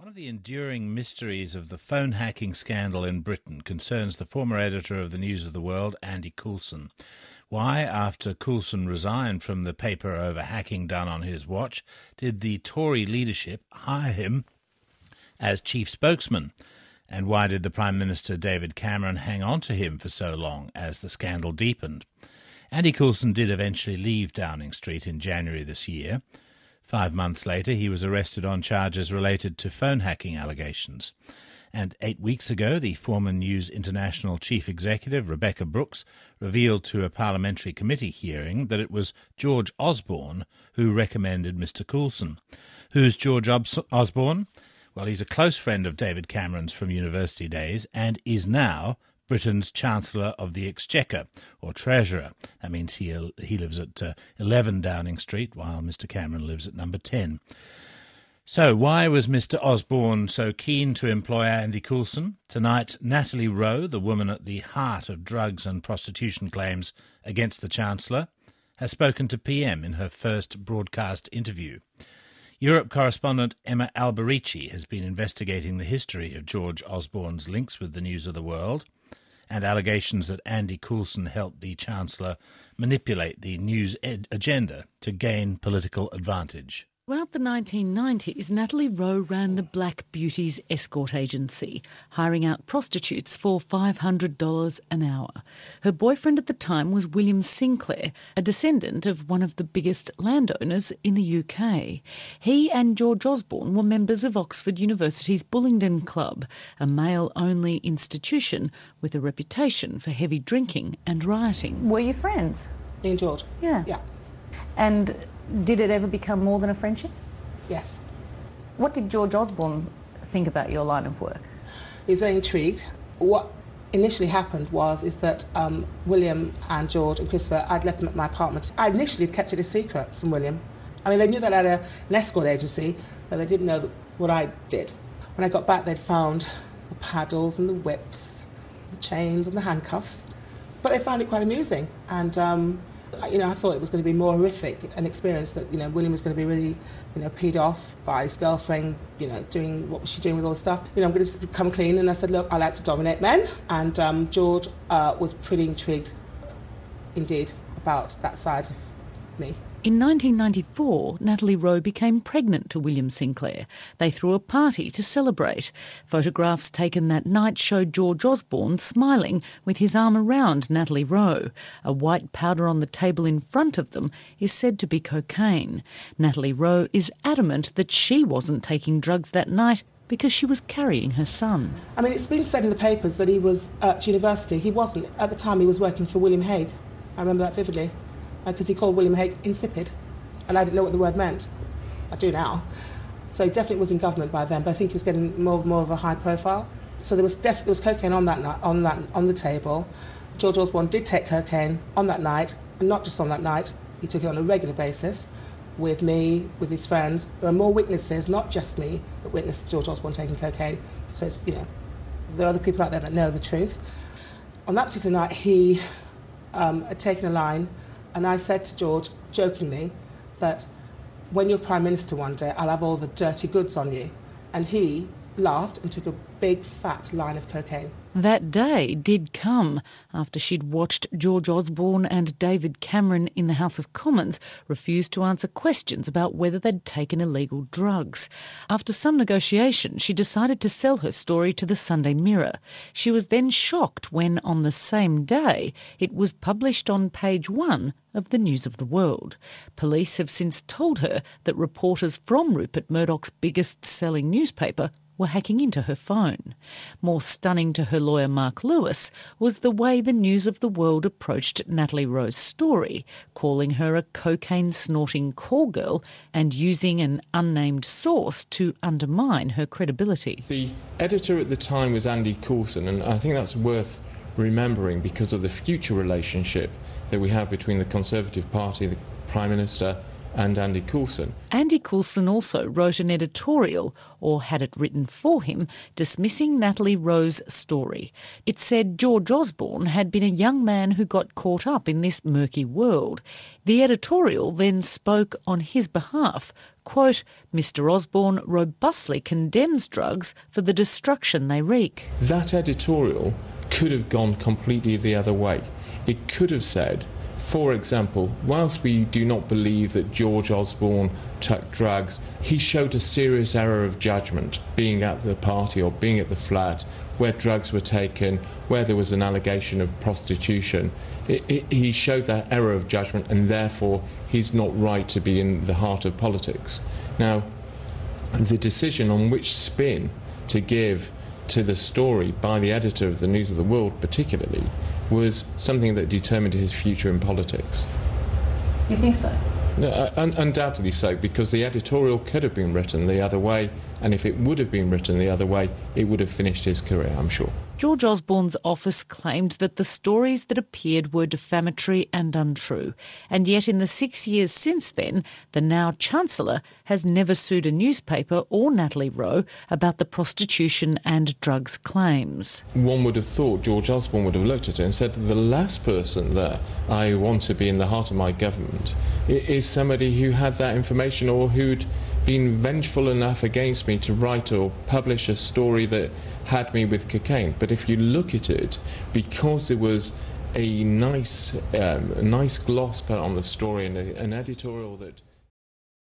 One of the enduring mysteries of the phone hacking scandal in Britain concerns the former editor of the News of the World, Andy Coulson. Why, after Coulson resigned from the paper over hacking done on his watch, did the Tory leadership hire him as chief spokesman? And why did the Prime Minister David Cameron hang on to him for so long as the scandal deepened? Andy Coulson did eventually leave Downing Street in January this year. 5 months later, he was arrested on charges related to phone hacking allegations. And 8 weeks ago, the former News International chief executive, Rebekah Brooks, revealed to a parliamentary committee hearing that it was George Osborne who recommended Mr Coulson. Who's George Osborne? Well, he's a close friend of David Cameron's from university days and is now Britain's Chancellor of the Exchequer, or Treasurer. That means he lives at 11 Downing Street, while Mr Cameron lives at number 10. So why was Mr Osborne so keen to employ Andy Coulson? Tonight, Natalie Rowe, the woman at the heart of drugs and prostitution claims against the Chancellor, has spoken to PM in her first broadcast interview. Europe correspondent Emma Alberici has been investigating the history of George Osborne's links with the News of the World and allegations that Andy Coulson helped the Chancellor manipulate the news agenda to gain political advantage. Throughout the 1990s, Natalie Rowe ran the Black Beauties escort agency, hiring out prostitutes for $500 an hour. Her boyfriend at the time was William Sinclair, a descendant of one of the biggest landowners in the UK. He and George Osborne were members of Oxford University's Bullingdon Club, a male-only institution with a reputation for heavy drinking and rioting. Were you friends? Me and George? Yeah. And did it ever become more than a friendship? Yes. What did George Osborne think about your line of work? He was very intrigued. What initially happened is that William and George and Christopher, I'd left them at my apartment. I initially kept it a secret from William. I mean, they knew that I had an escort agency, but they didn't know what I did. When I got back, they'd found the paddles and the whips, the chains and the handcuffs. But they found it quite amusing. And I thought it was going to be more horrific, an experience that, William was going to be really, peed off by his girlfriend, doing what was she doing with all the stuff. I'm going to come clean. And I said, look, I like to dominate men. And George was pretty intrigued, indeed, about that side of me. In 1994, Natalie Rowe became pregnant to William Sinclair. They threw a party to celebrate. Photographs taken that night showed George Osborne smiling with his arm around Natalie Rowe. A white powder on the table in front of them is said to be cocaine. Natalie Rowe is adamant that she wasn't taking drugs that night because she was carrying her son. I mean, it's been said in the papers that he was at university. He wasn't. At the time, he was working for William Hague. I remember that vividly. Because he called William Hague insipid, and I didn't know what the word meant. I do now. So he definitely was in government by then, but I think he was getting more of a high profile. So there was cocaine on that night, on the table. George Osborne did take cocaine on that night, and not just on that night. He took it on a regular basis with me, with his friends. There are more witnesses, not just me, that witnessed George Osborne taking cocaine. So it's, there are other people out there that know the truth. On that particular night, he had taken a line. And I said to George, jokingly, that when you're Prime Minister one day, I'll have all the dirty goods on you. And he laughed and took a big, fat line of cocaine. That day did come after she'd watched George Osborne and David Cameron in the House of Commons refuse to answer questions about whether they'd taken illegal drugs. After some negotiation, she decided to sell her story to the Sunday Mirror. She was then shocked when, on the same day, it was published on page 1 of the News of the World. Police have since told her that reporters from Rupert Murdoch's biggest-selling newspaper were hacking into her phone. More stunning to her lawyer Mark Lewis was the way the News of the World approached Natalie Rowe's story, calling her a cocaine-snorting call girl and using an unnamed source to undermine her credibility. The editor at the time was Andy Coulson, and I think that's worth remembering because of the future relationship that we have between the Conservative Party, the Prime Minister and Andy Coulson. Andy Coulson also wrote an editorial, or had it written for him, dismissing Natalie Rowe's story. It said George Osborne had been a young man who got caught up in this murky world. The editorial then spoke on his behalf. Quote, Mr Osborne robustly condemns drugs for the destruction they wreak. That editorial could have gone completely the other way. It could have said, for example, whilst we do not believe that George Osborne took drugs, he showed a serious error of judgment being at the party or being at the flat where drugs were taken, where there was an allegation of prostitution. He showed that error of judgment, and therefore he's not right to be in the heart of politics. Now, the decision on which spin to give to the story by the editor of the News of the World particularly was something that determined his future in politics. You think so? Undoubtedly so, because the editorial could have been written the other way, and if it would have been written the other way, it would have finished his career, I'm sure. George Osborne's office claimed that the stories that appeared were defamatory and untrue, and yet in the 6 years since then, the now Chancellor has never sued a newspaper or Natalie Rowe about the prostitution and drugs claims. One would have thought George Osborne would have looked at it and said, the last person that I want to be in the heart of my government is somebody who had that information or who'd been vengeful enough against me to write or publish a story that had me with cocaine. But if you look at it, because there was a nice gloss put on the story and an editorial that